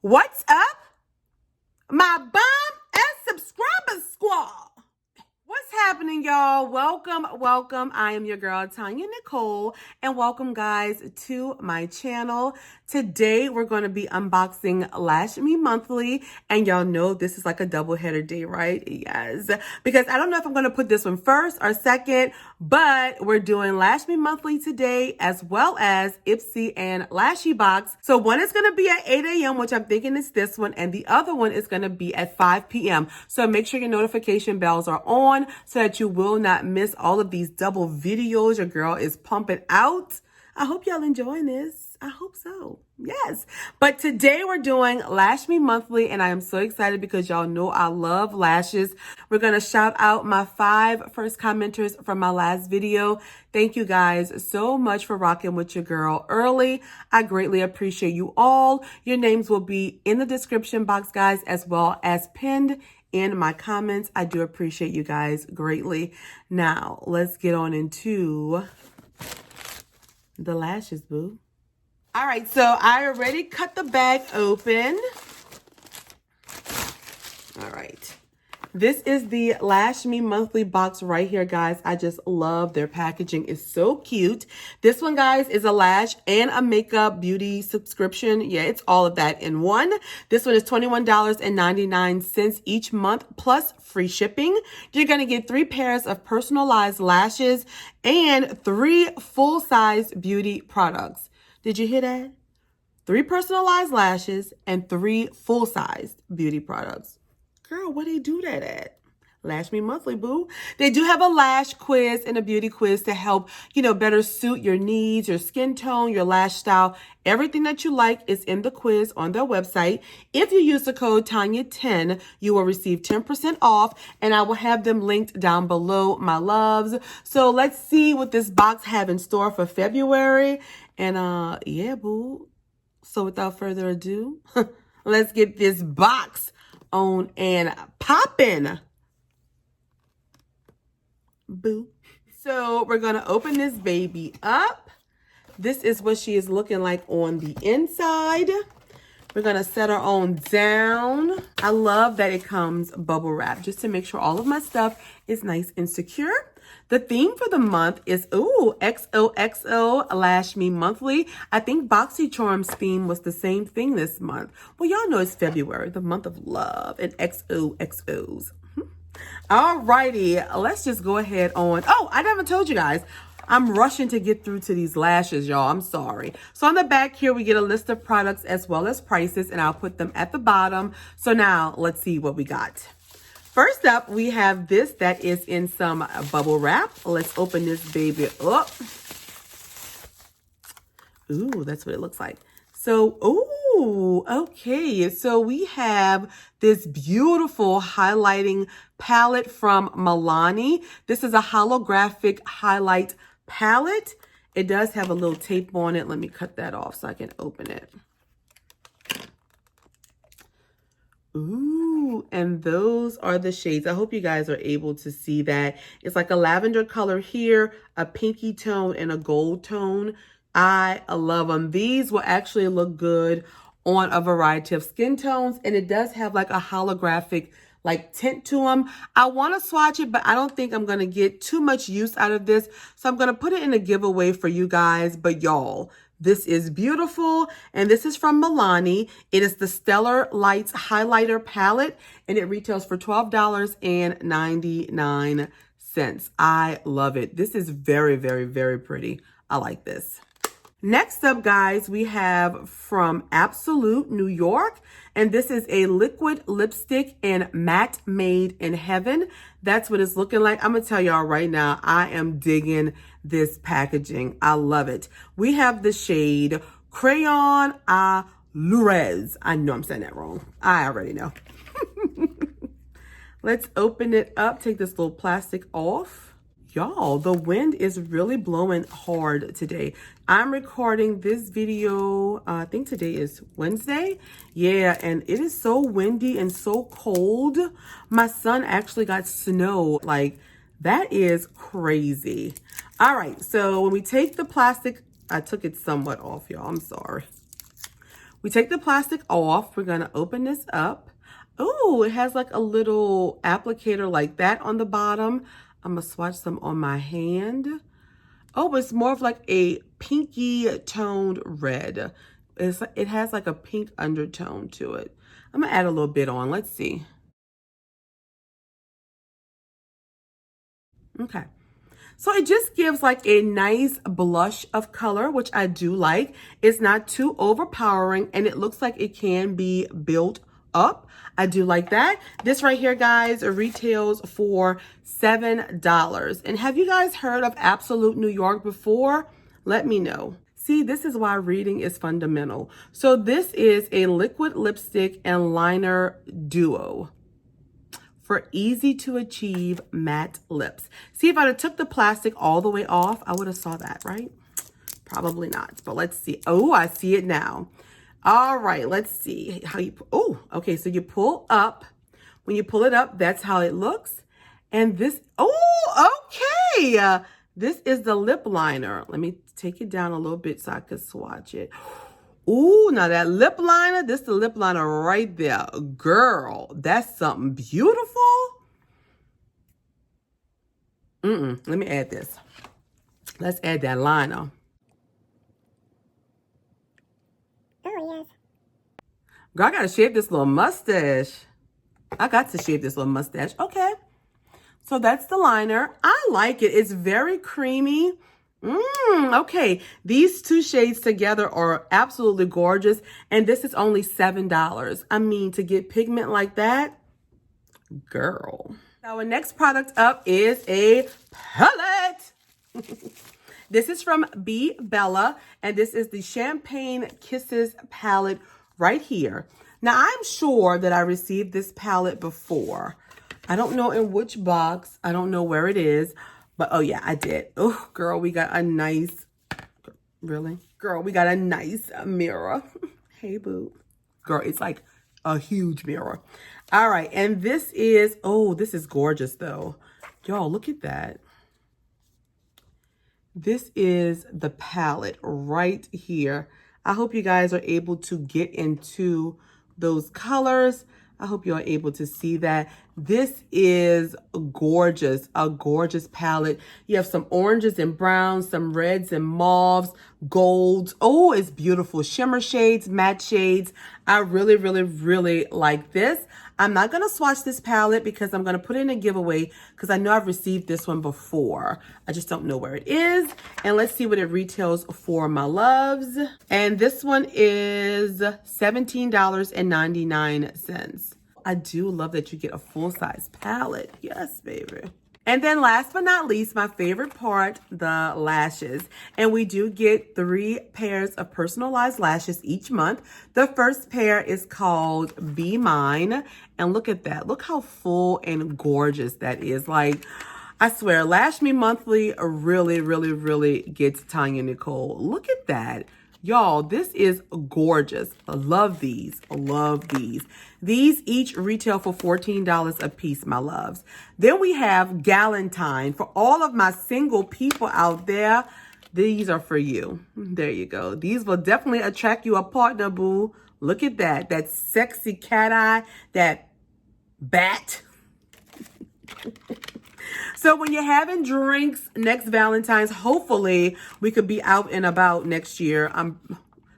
What's up, my bum and subscriber squad? What's happening, y'all? Welcome. I am your girl, TonyaNicole, and welcome, guys, to my channel. Today, we're going to be unboxing Lash Me Monthly, and y'all know this is like a double header day, right? Yes, because I don't know if I'm going to put this one first or second, but we're doing Lash Me Monthly today, as well as Ipsy and Lashy Box. So one is going to be at 8 a.m., which I'm thinking is this one, and the other one is going to be at 5 p.m. So make sure your notification bells are on so that you will not miss all of these double videos your girl is pumping out. I hope y'all enjoying this. I hope so. Yes. But today we're doing Lash Me Monthly, and I am so excited because y'all know I love lashes. We're going to shout out my 5 first commenters from my last video. Thank you guys so much for rocking with your girl early. I greatly appreciate you all. Your names will be in the description box, guys, as well as pinned in my comments. I do appreciate you guys greatly. Now, let's get on into the lashes, boo. All right, so I already cut the bag open. All right. This is the Lash Me Monthly box right here, guys. I just love their packaging. It's so cute. This one, guys, is a lash and a makeup beauty subscription. Yeah, it's all of that in one. This one is $21.99 each month plus free shipping. You're going to get 3 pairs of personalized lashes and 3 full-size beauty products. Did you hear that? 3 personalized lashes and 3 full-size beauty products. Girl, where they do that at? Lash Me Monthly, boo. They do have a lash quiz and a beauty quiz to help, better suit your needs, your skin tone, your lash style. Everything that you like is in the quiz on their website. If you use the code TONYA10, you will receive 10% off, and I will have them linked down below, my loves. So let's see what this box have in store for February. And yeah, boo. So without further ado, let's get this box on and poppin', boo. So we're gonna open this baby up. This is what she is looking like on the inside. We're gonna set her on down. I love that it comes bubble wrap just to make sure all of my stuff is nice and secure. The theme for the month is, XOXO Lash Me Monthly. I think BoxyCharm's theme was the same thing this month. Well, y'all know it's February, the month of love and XOXOs. Alrighty, let's just go ahead on. Oh, I never told you guys. I'm rushing to get through to these lashes, y'all. I'm sorry. So on the back here, we get a list of products as well as prices, and I'll put them at the bottom. So now let's see what we got. First up, we have this that is in some bubble wrap. Let's open this baby up. Ooh, that's what it looks like. So, ooh, okay. So we have this beautiful highlighting palette from Milani. This is a holographic highlight palette. It does have a little tape on it. Let me cut that off so I can open it. Ooh, and those are the shades. I hope you guys are able to see that. It's like a lavender color here, a pinky tone, and a gold tone. I love them. These will actually look good on a variety of skin tones, and it does have like a holographic tint to them. I want to swatch it, but I don't think I'm going to get too much use out of this. So I'm going to put it in a giveaway for you guys. But y'all, this is beautiful, and this is from Milani. It is the Stellar Lights Highlighter Palette, and it retails for $12.99. I love it. This is very, very, very pretty. I like this. Next up, guys, we have from Absolute New York, and this is a liquid lipstick in Matte Made in Heaven. That's what it's looking like. I'm going to tell y'all right now, I am digging this packaging. I love it. We have the shade Crayon à Lurez. I know I'm saying that wrong. I already know. Let's open it up, take this little plastic off. Y'all, the wind is really blowing hard today. I'm recording this video, I think today is Wednesday. Yeah, and it is so windy and so cold. My son actually got snow. Like, that is crazy. All right, so when we take the plastic, I took it somewhat off, y'all. I'm sorry. We take the plastic off. We're going to open this up. Oh, it has like a little applicator like that on the bottom. I'm going to swatch some on my hand. Oh, but it's more of like a pinky toned red. It has like a pink undertone to it. I'm going to add a little bit on. Let's see. Okay. So it just gives like a nice blush of color, which I do like. It's not too overpowering, and it looks like it can be built up. I do like that. This right here, guys, retails for $7. And have you guys heard of Absolute New York before? Let me know. See, this is why reading is fundamental. So this is a liquid lipstick and liner duo for easy to achieve matte lips. See, if I'd have took the plastic all the way off, I would have saw that, right? Probably not, but let's see. Oh, I see it now. All right, let's see how you, oh, okay, so you pull up. When you pull it up, that's how it looks. And this, oh, okay. This is the lip liner. Let me take it down a little bit so I can swatch it. Ooh, now that lip liner, this is the lip liner right there. Girl, that's something beautiful. Let me add this. Let's add that liner. Oh, yes. Girl, I gotta shave this little mustache. I got to shave this little mustache. Okay. So that's the liner. I like it. It's very creamy. Okay. These two shades together are absolutely gorgeous. And this is only $7. I mean, to get pigment like that, girl. Now, our next product up is a palette. This is from B Bella, and this is the Champagne Kisses palette right here. Now, I'm sure that I received this palette before. I don't know in which box. I don't know where it is, but oh yeah, I did. Oh, girl, we got a nice, really? Girl, we got a nice mirror. Hey, boo. Girl, it's like a huge mirror. All right, and this is, oh, this is gorgeous though. Y'all, look at that. This is the palette right here. I hope you guys are able to get into those colors. I hope you're able to see that. This is gorgeous, a gorgeous palette. You have some oranges and browns, some reds and mauves, golds. Oh, it's beautiful. Shimmer shades, matte shades. I really, really, really like this. I'm not going to swatch this palette because I'm going to put it in a giveaway because I know I've received this one before. I just don't know where it is. And let's see what it retails for, my loves. And this one is $17.99. I do love that you get a full-size palette. Yes, baby. And then last but not least, my favorite part, the lashes. And we do get 3 pairs of personalized lashes each month. The first pair is called Be Mine. And look at that. Look how full and gorgeous that is. Like, I swear, Lash Me Monthly really, really, really gets TonyaNicole. Look at that. Y'all, this is gorgeous. I love these. I love these. These each retail for $14 a piece, my loves. Then we have Galentine. For all of my single people out there, these are for you. There you go. These will definitely attract you a partner, boo. Look at that. That sexy cat eye, that bat. So when you're having drinks next Valentine's, hopefully we could be out and about next year.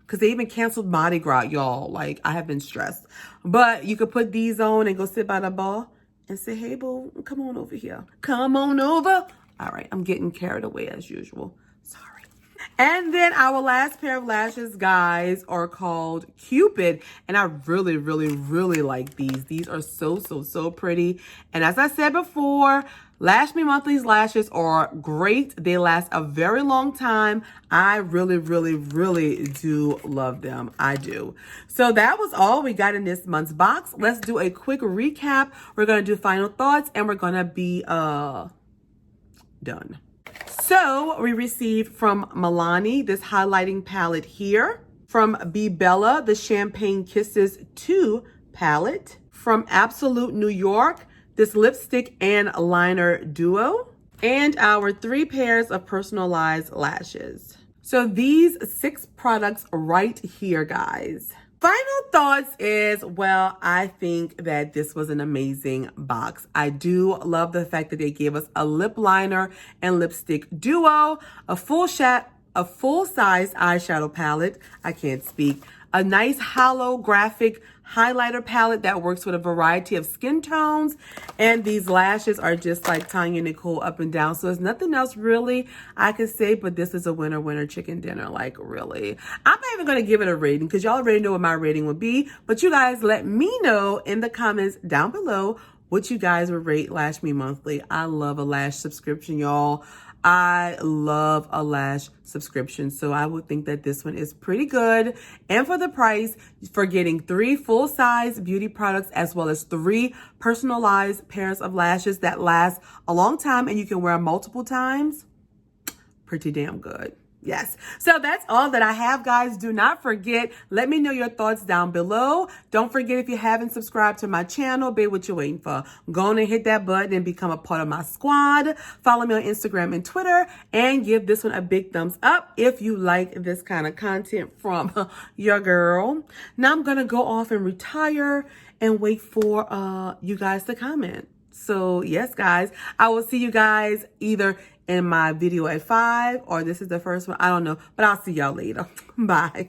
Because they even canceled Mardi Gras, y'all. Like, I have been stressed. But you could put these on and go sit by the bar and say, hey, boo, come on over here. Come on over. All right, I'm getting carried away as usual. Sorry. And then our last pair of lashes, guys, are called Cupid. And I really, really, really like these. These are so, so, so pretty. And as I said before, Lash Me Monthly's lashes are great. They last a very long time. I really, really, really do love them. I do. So that was all we got in this month's box. Let's do a quick recap. We're going to do final thoughts and we're going to be done. So we received from Milani this highlighting palette here. From B Bella, the Champagne Kisses 2 palette. From Absolute New York, this lipstick and liner duo. And our 3 pairs of personalized lashes. So these 6 products right here, guys, Final thoughts is, well, I think that this was an amazing box. I do love the fact that they gave us a lip liner and lipstick duo, a full-size eyeshadow palette. I can't speak. A nice holographic highlighter palette that works with a variety of skin tones. And these lashes are just like TonyaNicole up and down. So there's nothing else really I could say, but this is a winner chicken dinner. Like, really. I'm not even going to give it a rating because y'all already know what my rating would be. But you guys let me know in the comments down below what you guys would rate Lash Me Monthly. I love a lash subscription, y'all. I love a lash subscription, so I would think that this one is pretty good. And for the price, for getting 3 full-size beauty products as well as 3 personalized pairs of lashes that last a long time and you can wear multiple times, pretty damn good. Yes. So that's all that I have, guys. Do not forget, let me know your thoughts down below. Don't forget, if you haven't subscribed to my channel, babe, what you waiting for? Go on and hit that button and become a part of my squad. Follow me on Instagram and Twitter and give this one a big thumbs up if you like this kind of content from your girl. Now I'm going to go off and retire and wait for you guys to comment. So yes, guys, I will see you guys either in my video at 5 or this is the first one. I don't know, but I'll see y'all later. Bye.